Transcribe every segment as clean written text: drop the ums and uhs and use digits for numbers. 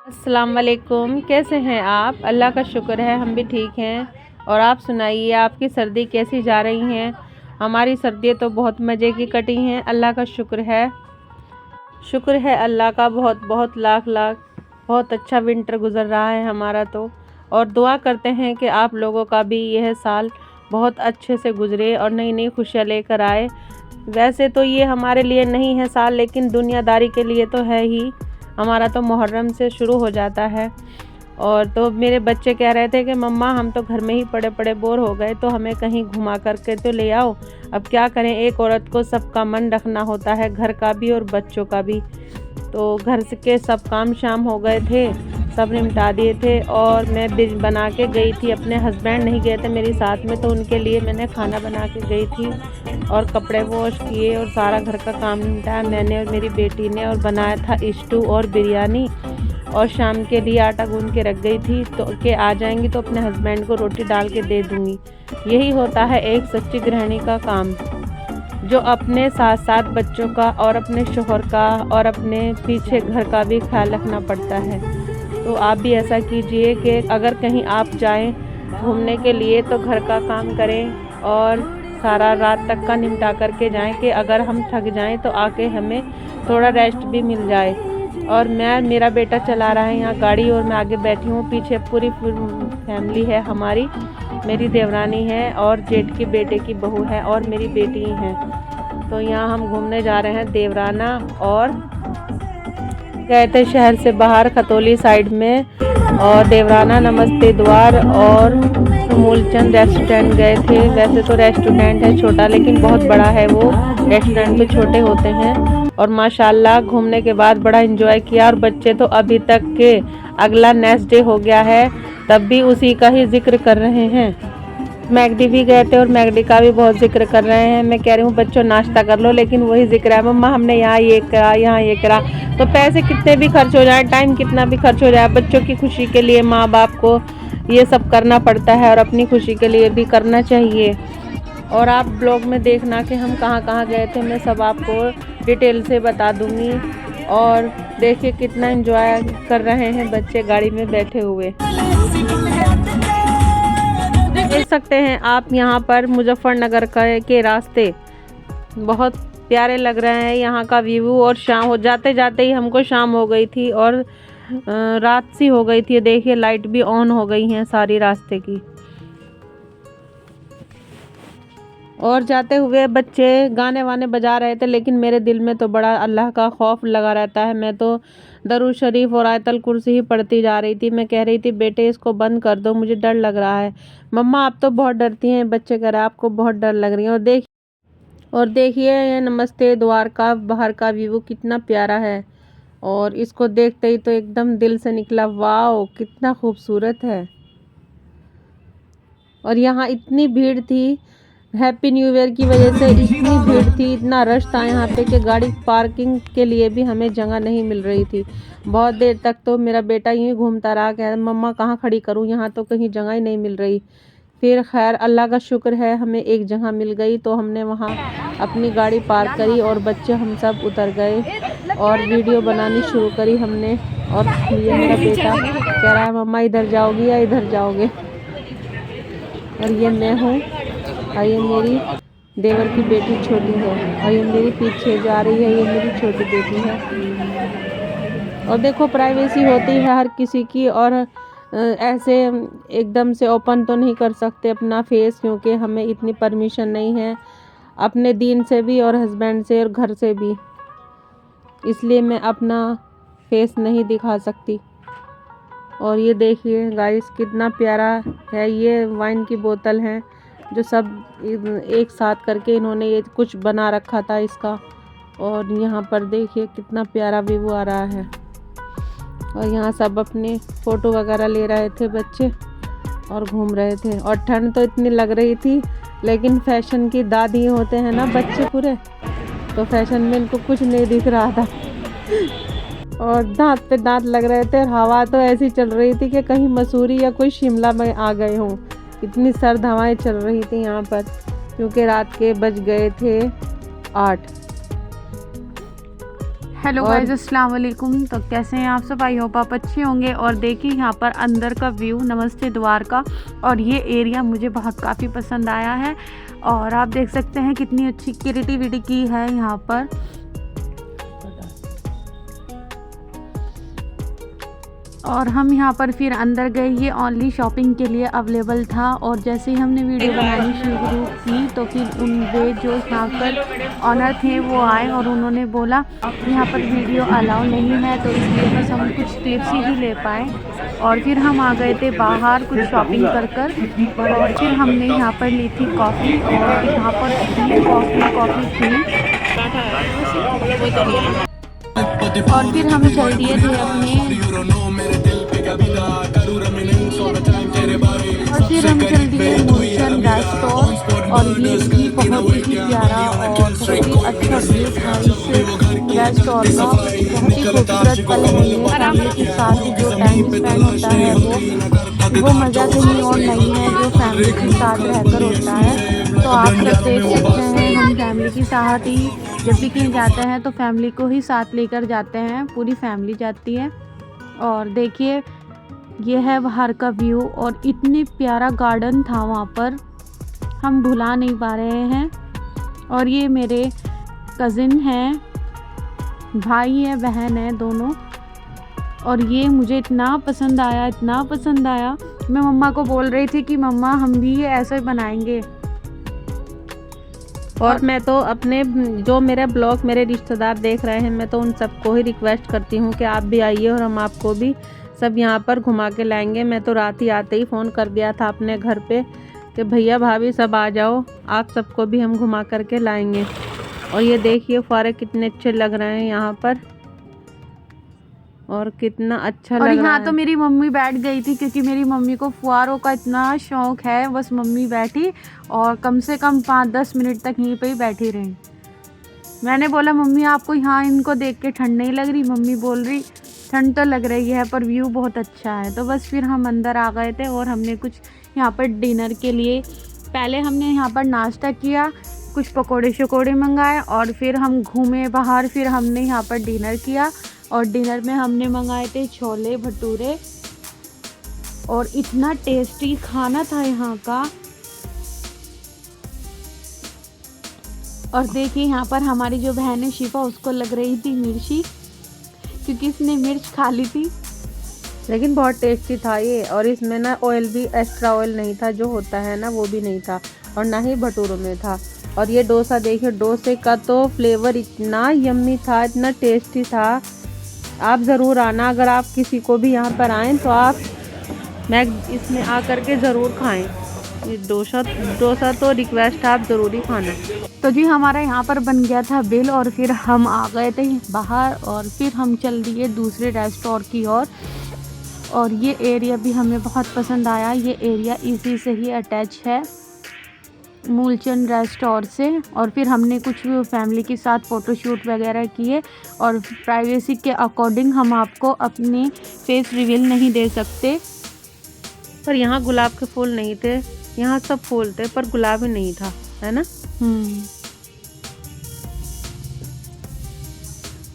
अस्सलाम वालेकुम। कैसे हैं आप? अल्लाह का शुक्र है हम भी ठीक हैं। और आप सुनाइए, आपकी सर्दी कैसी जा रही हैं? हमारी सर्दियाँ तो बहुत मज़े की कटी हैं, अल्लाह का शुक्र है। शुक्र है अल्लाह का, बहुत बहुत लाख लाख। बहुत अच्छा विंटर गुज़र रहा है हमारा तो। और दुआ करते हैं कि आप लोगों का भी यह साल बहुत अच्छे से गुज़रे और नई नई खुशियाँ लेकर आए। वैसे तो ये हमारे लिए नहीं है साल, लेकिन दुनियादारी के लिए तो है ही। हमारा तो मुहर्रम से शुरू हो जाता है। और तो मेरे बच्चे कह रहे थे कि मम्मा हम तो घर में ही पड़े पड़े बोर हो गए, तो हमें कहीं घुमा करके तो ले आओ। अब क्या करें, एक औरत को सबका मन रखना होता है, घर का भी और बच्चों का भी। तो घर के सब काम शाम हो गए थे, सब निपटा दिए थे। और मैं बना के गई थी, अपने हस्बैंड नहीं गए थे मेरे साथ में, तो उनके लिए मैंने खाना बना के गई थी और कपड़े वॉश किए और सारा घर का काम निपटाया मैंने और मेरी बेटी ने। और बनाया था स्टू और बिरयानी। और शाम के लिए आटा गूंद के रख गई थी, तो के आ जाएंगी तो अपने हस्बैंड को रोटी डाल के दे दूँगी। यही होता है एक सच्ची गृहिणी का काम, जो अपने साथ साथ बच्चों का और अपने शोहर का और अपने पीछे घर का भी ख्याल रखना पड़ता है। तो आप भी ऐसा कीजिए कि अगर कहीं आप जाएं घूमने के लिए तो घर का काम करें और सारा रात तक का निपटा करके जाएं, कि अगर हम थक जाएं तो आके हमें थोड़ा रेस्ट भी मिल जाए। और मेरा बेटा चला रहा है यहाँ गाड़ी और मैं आगे बैठी हूँ। पीछे पूरी फैमिली है हमारी, मेरी देवरानी है और जेठ की बेटे की बहू है और मेरी बेटी है। तो यहाँ हम घूमने जा रहे हैं देवराना, और गए थे शहर से बाहर खतौली साइड में। और देवराना, नमस्ते द्वार और मूलचंद रेस्टोरेंट गए थे। वैसे तो रेस्टोरेंट है छोटा, लेकिन बहुत बड़ा है वो। रेस्टोरेंट में छोटे होते हैं। और माशाल्लाह घूमने के बाद बड़ा एंजॉय किया। और बच्चे तो अभी तक के अगला नेक्स्ट डे हो गया है, तब भी उसी का ही जिक्र कर रहे हैं। मैगडी भी गए थे और मैगडी का भी बहुत जिक्र कर रहे हैं। मैं कह रही हूँ बच्चों नाश्ता कर लो, लेकिन वही जिक्र है, मम्मा हमने यहाँ ये करा, यहाँ ये करा। तो पैसे कितने भी खर्च हो जाए, टाइम कितना भी खर्च हो जाए, बच्चों की खुशी के लिए माँ बाप को ये सब करना पड़ता है और अपनी खुशी के लिए भी करना चाहिए। और आप ब्लॉग में देखना कि हम कहाँ कहाँ गए थे, मैं सब आपको डिटेल से बता दूँगी। और देखिए कितना एंजॉय कर रहे हैं बच्चे गाड़ी में बैठे हुए। देख सकते हैं आप यहाँ पर मुजफ्फरनगर के रास्ते बहुत प्यारे लग रहे हैं, यहाँ का व्यू। और शाम हो जाते जाते ही हमको शाम हो गई थी और रात सी हो गई थी। देखिए लाइट भी ऑन हो गई हैं सारी रास्ते की। और जाते हुए बच्चे गाने वाने बजा रहे थे, लेकिन मेरे दिल में तो बड़ा अल्लाह का खौफ लगा रहता है। मैं तो दरूद शरीफ और आयतल कुर्सी ही पढ़ती जा रही थी। मैं कह रही थी बेटे इसको बंद कर दो, मुझे डर लग रहा है। मम्मा आप तो बहुत डरती हैं, बच्चे कह रहे हैं आपको बहुत डर लग रही है। और देखिए ये नमस्ते द्वार का बाहर का व्यू कितना प्यारा है। और इसको देखते ही तो एकदम दिल से निकला, वाह कितना खूबसूरत है। और यहाँ इतनी भीड़ थी, हैप्पी न्यू ईयर की वजह से इतनी भीड़ थी, इतना रश था यहाँ पे कि गाड़ी पार्किंग के लिए भी हमें जगह नहीं मिल रही थी। बहुत देर तक तो मेरा बेटा यूँ घूमता रहा, कह मम्मा कहाँ खड़ी करूँ, यहाँ तो कहीं जगह ही नहीं मिल रही। फिर खैर अल्लाह का शुक्र है हमें एक जगह मिल गई, तो हमने वहाँ अपनी गाड़ी पार्क करी और बच्चे हम सब उतर गए और वीडियो बनानी शुरू करी हमने। और ये मेरा बेटा कह रहा है मम्मा इधर जाओगी या इधर जाओगे। और ये मैं हूँ और ये मेरी देवर की बेटी छोटी है, और ये मेरी पीछे जा रही है, ये मेरी छोटी बेटी है। और देखो प्राइवेसी होती है हर किसी की, और ऐसे एकदम से ओपन तो नहीं कर सकते अपना फेस, क्योंकि हमें इतनी परमिशन नहीं है अपने दीन से भी और हस्बैंड से और घर से भी, इसलिए मैं अपना फेस नहीं दिखा सकती। और ये देखिए गाइस कितना प्यारा है। ये वाइन की बोतल है जो सब एक साथ करके इन्होंने ये कुछ बना रखा था इसका। और यहाँ पर देखिए कितना प्यारा व्यू आ रहा है। और यहाँ सब अपने फ़ोटो वगैरह ले रहे थे बच्चे और घूम रहे थे। और ठंड तो इतनी लग रही थी, लेकिन फैशन की दादी होते हैं ना बच्चे पूरे, तो फैशन में इनको कुछ नहीं दिख रहा था। और दांत पे दांत लग रहे थे। और हवा तो ऐसी चल रही थी कि कहीं मसूरी या कोई शिमला में आ गए हों, इतनी सर्द हवाएं चल रही थी यहाँ पर, क्योंकि रात के बज गए थे 8। हेलो गाइस, अस्सलाम वालेकुम। तो कैसे हैं आप सब? आई होप आप अच्छे होंगे। और देखिए यहाँ पर अंदर का व्यू, नमस्ते द्वारका। और ये एरिया मुझे बहुत काफ़ी पसंद आया है। और आप देख सकते हैं कितनी अच्छी क्रिएटिविटी की है यहाँ पर। और हम यहाँ पर फिर अंदर गए, ये ओनली शॉपिंग के लिए अवेलेबल था। और जैसे ही हमने वीडियो बनानी शुरू की तो फिर उन वे जो यहाँ पर ऑनर थे वो आए और उन्होंने बोला यहाँ पर वीडियो अलाउ नहीं है, तो इसलिए बस हम कुछ क्लिप्स ही ले पाए। और फिर हम आ गए थे बाहर कुछ शॉपिंग कर और फिर हमने यहाँ पर ली थी कॉफ़ी। और यहाँ पर कॉफ़ी थी। और फिर हम चल दिए थे अपने मूलचंद रेस्टोरेंट। और ये भी बहुत ही प्यारा और बहुत ही अच्छा व्यू था इस रेस्टोरेंट का। बहुत ही खूबसूरत पल है ये। फैमिली के साथ जो टाइम स्पेंड होता है वो मज़ा कहीं और नहीं है जो फैमिली के साथ रहकर होता है। तो आप सब देख सकते हैं, हम फैमिली के साथ ही जब भी कहीं जाते हैं तो फैमिली को ही साथ लेकर जाते हैं, पूरी फैमिली जाती है। और देखिए ये है बाहर का व्यू और इतनी प्यारा गार्डन था वहाँ पर, हम भुला नहीं पा रहे हैं। और ये मेरे कज़िन हैं, भाई है बहन है दोनों। और ये मुझे इतना पसंद आया, मैं मम्मा को बोल रही थी कि मम्मा हम भी ये ऐसे बनाएंगे। और मैं तो अपने जो मेरा ब्लॉग मेरे रिश्तेदार देख रहे हैं, मैं तो उन सबको ही रिक्वेस्ट करती हूँ कि आप भी आइए और हम आपको भी सब यहाँ पर घुमा के लाएंगे। मैं तो रात ही आते ही फ़ोन कर दिया था अपने घर पे कि भैया भाभी सब आ जाओ, आप सबको भी हम घुमा करके लाएंगे। और ये देखिए फुहारे कितने अच्छे लग रहे हैं यहाँ पर और कितना अच्छा लग रहा है। और यहाँ तो मेरी मम्मी बैठ गई थी क्योंकि मेरी मम्मी को फुहारों का इतना शौक है। बस मम्मी बैठी और कम से कम 5-10 मिनट तक यहीं पे ही बैठी रही। मैंने बोला मम्मी आपको यहाँ इनको देख के ठंड नहीं लग रही? मम्मी बोल रही ठंड तो लग रही है पर व्यू बहुत अच्छा है। तो बस फिर हम अंदर आ गए थे और हमने कुछ यहाँ पर डिनर के लिए पहले हमने यहाँ पर नाश्ता किया, कुछ पकोड़े शकोड़े मंगाए और फिर हम घूमे बाहर। फिर हमने यहाँ पर डिनर किया और डिनर में हमने मंगाए थे छोले भटूरे। और इतना टेस्टी खाना था यहाँ का। और देखिए यहाँ पर हमारी जो बहन है शिफा, उसको लग रही थी मिर्ची क्योंकि इसने मिर्च खा ली थी। लेकिन बहुत टेस्टी था ये। और इसमें ना ऑयल भी एक्स्ट्रा ऑयल नहीं था, जो होता है ना वो भी नहीं था, और ना ही भटूरों में था। और ये डोसा देखिए, डोसे का तो फ्लेवर इतना यम्मी था, इतना टेस्टी था। आप ज़रूर आना, अगर आप किसी को भी यहाँ पर आएँ तो आप इसमें आकर के ज़रूर खाएं। ये डोसा तो रिक्वेस्ट आप ज़रूर ही खाना। तो जी हमारा यहाँ पर बन गया था बिल और फिर हम आ गए थे बाहर और फिर हम चल दिए दूसरे रेस्टोरेंट की ओर। और ये एरिया भी हमें बहुत पसंद आया। ये एरिया इसी से ही अटैच है मूलचंद रेस्टोरेंट से। और फिर हमने कुछ फैमिली के साथ फ़ोटोशूट वगैरह किए। और प्राइवेसी के अकॉर्डिंग हम आपको अपने फेस रिवील नहीं दे सकते। पर यहाँ गुलाब के फूल नहीं थे, यहाँ सब फूल थे पर गुलाब ही नहीं था, है ना।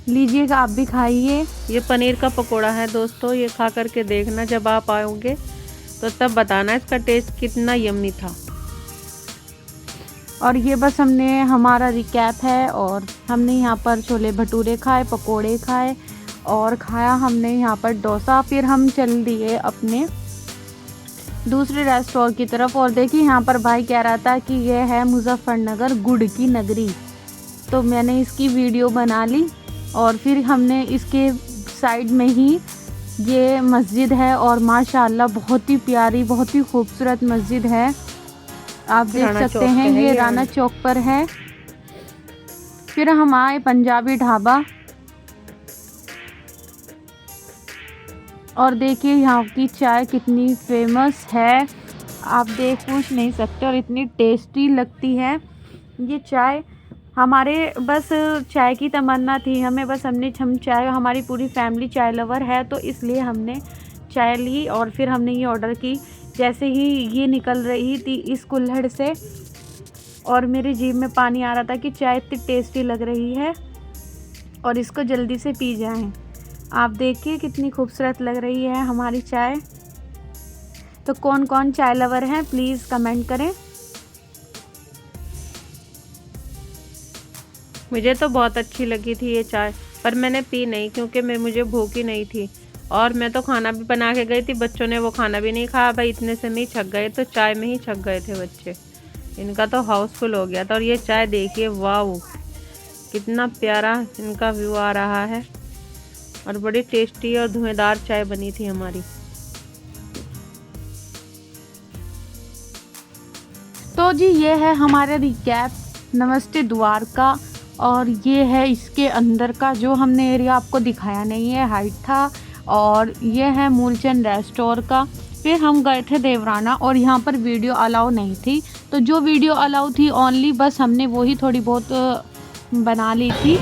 लीजिएगा आप भी खाइए। ये पनीर का पकोड़ा है दोस्तों, ये खा करके देखना जब आप आओगे तो तब बताना इसका टेस्ट कितना यम्मी था। और ये बस हमने हमारा रिकैप है। और हमने यहाँ पर छोले भटूरे खाए, पकोड़े खाए और खाया हमने यहाँ पर डोसा। फिर हम चल दिए अपने दूसरे रेस्टोरेंट की तरफ। और देखिए यहाँ पर भाई कह रहा था कि ये है मुजफ्फरनगर गुड़ की नगरी, तो मैंने इसकी वीडियो बना ली। और फिर हमने इसके साइड में ही ये मस्जिद है और माशाल्लाह बहुत ही प्यारी, बहुत ही खूबसूरत मस्जिद है। आप देख सकते हैं ये राना चौक पर है। फिर हम आए पंजाबी ढाबा और देखिए यहाँ की चाय कितनी फेमस है, आप देख पूछ नहीं सकते। और इतनी टेस्टी लगती है ये चाय। हमारे बस चाय की तमन्ना थी हमें, बस हम चाय, हमारी पूरी फैमिली चाय लवर है तो इसलिए हमने चाय ली। और फिर हमने ये ऑर्डर की। जैसे ही ये निकल रही थी इस कुल्हड़ से और मेरी जीभ में पानी आ रहा था कि चाय इतनी टेस्टी लग रही है। और इसको जल्दी से पी जाएं। आप देखिए कितनी खूबसूरत लग रही है हमारी चाय। तो कौन कौन चाय लवर हैं प्लीज़ कमेंट करें। मुझे तो बहुत अच्छी लगी थी ये चाय, पर मैंने पी नहीं क्योंकि मुझे भूख ही नहीं थी। और मैं तो खाना भी बना के गई थी, बच्चों ने वो खाना भी नहीं खाया भाई, इतने से में ही छक गए, तो चाय में ही छक गए थे बच्चे। इनका तो हाउसफुल हो गया था। और ये चाय देखिए, वाह कितना प्यारा इनका व्यू आ रहा है। और बड़ी टेस्टी और धुएंधार चाय बनी थी हमारी। तो जी ये है हमारा रिकैप नमस्ते द्वारका। और ये है इसके अंदर का जो हमने एरिया आपको दिखाया नहीं है, हाइट था। और ये है मूलचंद रेस्टोरेंट का। फिर हम गए थे देवराना और यहाँ पर वीडियो अलाउ नहीं थी, तो जो वीडियो अलाउ थी ओनली बस हमने वही थोड़ी बहुत बना ली थी।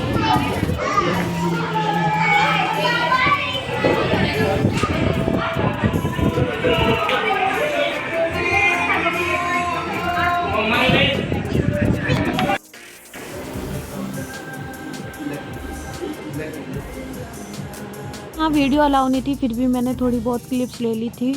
हाँ वीडियो अलाउ नहीं थी, फिर भी मैंने थोड़ी बहुत क्लिप्स ले ली थी।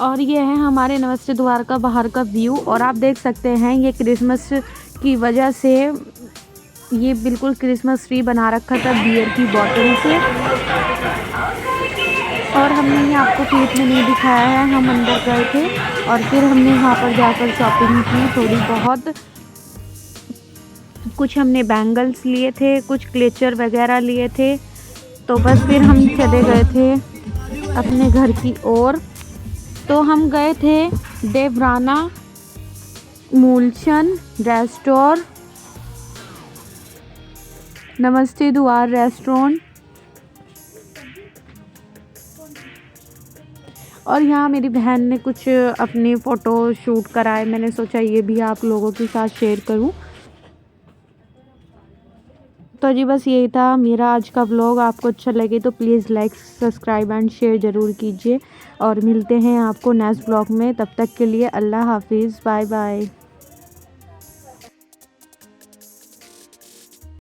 और ये है हमारे नमस्ते द्वारका बाहर का व्यू। और आप देख सकते हैं ये क्रिसमस की वजह से ये बिल्कुल क्रिसमस ट्री बना रखा था बियर की बॉटल से। और हमने ये आपको क्लिप में नहीं दिखाया है, हम अंदर गए थे और फिर हमने वहाँ पर जाकर शॉपिंग की थोड़ी बहुत। कुछ हमने बैंगल्स लिए थे, कुछ क्लेचर वगैरह लिए थे। तो बस फिर हम चले गए थे अपने घर की ओर। तो हम गए थे देवराना मूलचंद रेस्टोरेंट, नमस्ते द्वार रेस्टोरेंट। और यहाँ मेरी बहन ने कुछ अपनी फ़ोटो शूट कराए, मैंने सोचा ये भी आप लोगों के साथ शेयर करूँ। तो जी बस यही था मेरा आज का व्लॉग। आपको अच्छा लगे तो please like subscribe and share ज़रूर कीजिए। और मिलते हैं आपको नेक्स्ट व्लॉग में, तब तक के लिए अल्लाह हाफिज़, बाय बाय।